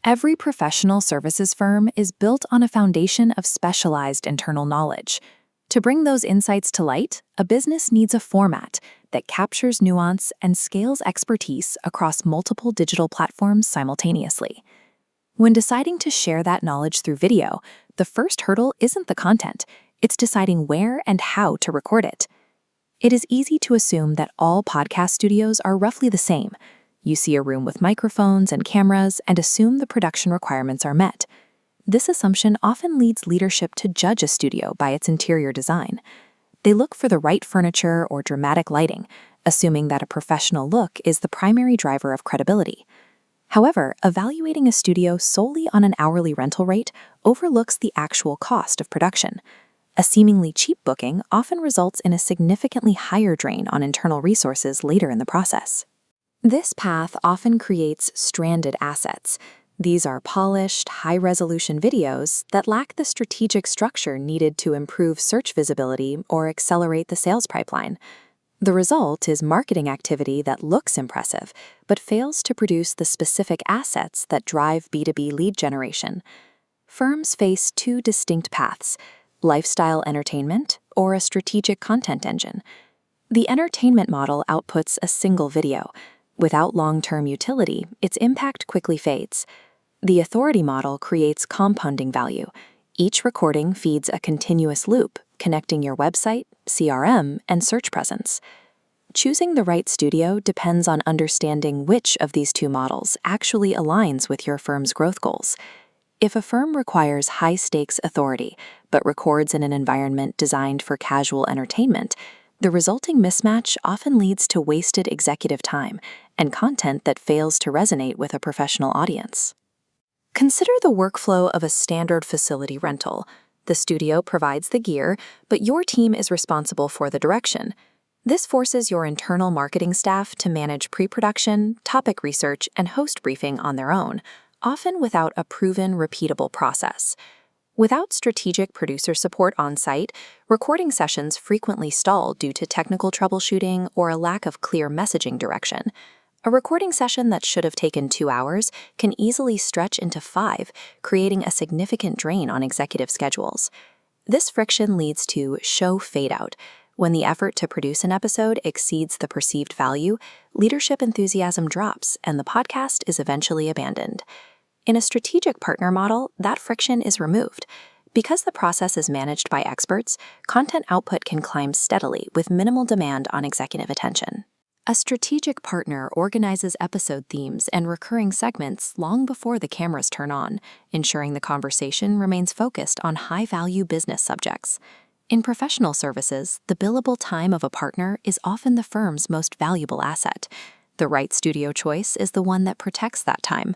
Every professional services firm is built on a foundation of specialized internal knowledge. To bring those insights to light, a business needs a format that captures nuance and scales expertise across multiple digital platforms simultaneously. When deciding to share that knowledge through video, the first hurdle isn't the content, it's deciding where and how to record it. It is easy to assume that all podcast studios are roughly the same. You see a room with microphones and cameras and assume the production requirements are met. This assumption often leads leadership to judge a studio by its interior design. They look for the right furniture or dramatic lighting, assuming that a professional look is the primary driver of credibility. However, evaluating a studio solely on an hourly rental rate overlooks the actual cost of production. A seemingly cheap booking often results in a significantly higher drain on internal resources later in the process. This path often creates stranded assets. These are polished, high-resolution videos that lack the strategic structure needed to improve search visibility or accelerate the sales pipeline. The result is marketing activity that looks impressive, but fails to produce the specific assets that drive B2B lead generation. Firms face two distinct paths: lifestyle entertainment or a strategic content engine. The entertainment model outputs a single video. Without long-term utility, its impact quickly fades. The authority model creates compounding value. Each recording feeds a continuous loop, connecting your website, CRM, and search presence. Choosing the right studio depends on understanding which of these two models actually aligns with your firm's growth goals. If a firm requires high-stakes authority, but records in an environment designed for casual entertainment, the resulting mismatch often leads to wasted executive time and content that fails to resonate with a professional audience. Consider the workflow of a standard facility rental. The studio provides the gear, but your team is responsible for the direction. This forces your internal marketing staff to manage pre-production, topic research, and host briefing on their own, often without a proven, repeatable process. Without strategic producer support on site, recording sessions frequently stall due to technical troubleshooting or a lack of clear messaging direction. A recording session that should have taken 2 hours can easily stretch into 5, creating a significant drain on executive schedules. This friction leads to show fade-out. When the effort to produce an episode exceeds the perceived value, leadership enthusiasm drops and the podcast is eventually abandoned. In a strategic partner model, that friction is removed. Because the process is managed by experts, content output can climb steadily with minimal demand on executive attention. A strategic partner organizes episode themes and recurring segments long before the cameras turn on, ensuring the conversation remains focused on high-value business subjects. In professional services, the billable time of a partner is often the firm's most valuable asset. The right studio choice is the one that protects that time.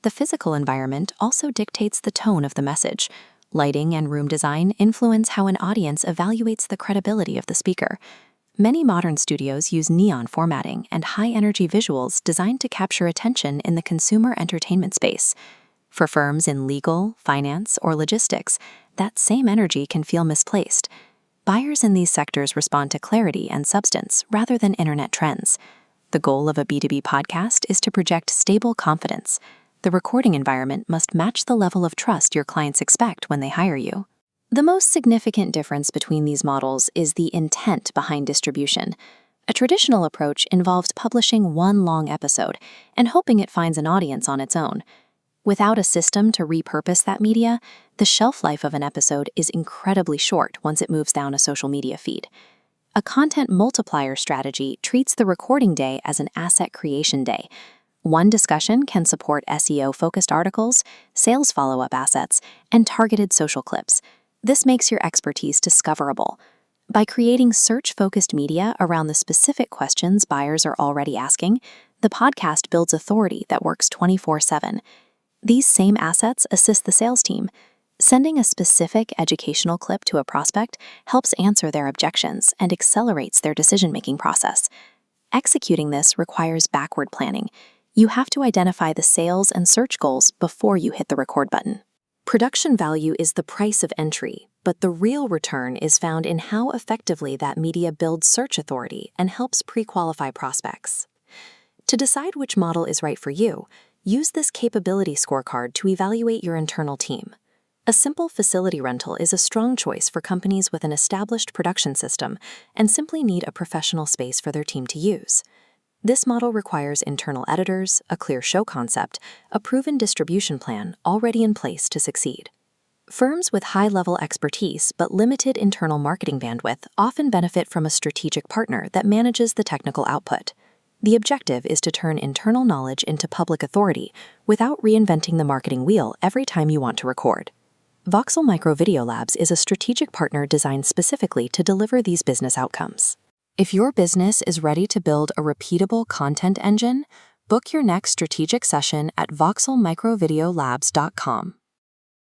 The physical environment also dictates the tone of the message. Lighting and room design influence how an audience evaluates the credibility of the speaker. Many modern studios use neon formatting and high-energy visuals designed to capture attention in the consumer entertainment space. For firms in legal, finance, or logistics, that same energy can feel misplaced. Buyers in these sectors respond to clarity and substance rather than internet trends. The goal of a B2B podcast is to project stable confidence. The recording environment must match the level of trust your clients expect when they hire you. The most significant difference between these models is the intent behind distribution. A traditional approach involves publishing one long episode and hoping it finds an audience on its own. Without a system to repurpose that media, the shelf life of an episode is incredibly short once it moves down a social media feed. A content multiplier strategy treats the recording day as an asset creation day. One discussion can support SEO-focused articles, sales follow-up assets, and targeted social clips. This makes your expertise discoverable. By creating search-focused media around the specific questions buyers are already asking, the podcast builds authority that works 24/7. These same assets assist the sales team. Sending a specific educational clip to a prospect helps answer their objections and accelerates their decision-making process. Executing this requires backward planning. You have to identify the sales and search goals before you hit the record button. Production value is the price of entry, but the real return is found in how effectively that media builds search authority and helps pre-qualify prospects. To decide which model is right for you Use this capability scorecard to evaluate your internal team. A simple facility rental is a strong choice for companies with an established production system and simply need a professional space for their team to use. This model requires internal editors, a clear show concept, a proven distribution plan already in place to succeed. Firms with high-level expertise but limited internal marketing bandwidth often benefit from a strategic partner that manages the technical output. The objective is to turn internal knowledge into public authority without reinventing the marketing wheel every time you want to record. Voxel Micro Video Labs is a strategic partner designed specifically to deliver these business outcomes. If your business is ready to build a repeatable content engine, book your next strategic session at voxelmicrovideolabs.com.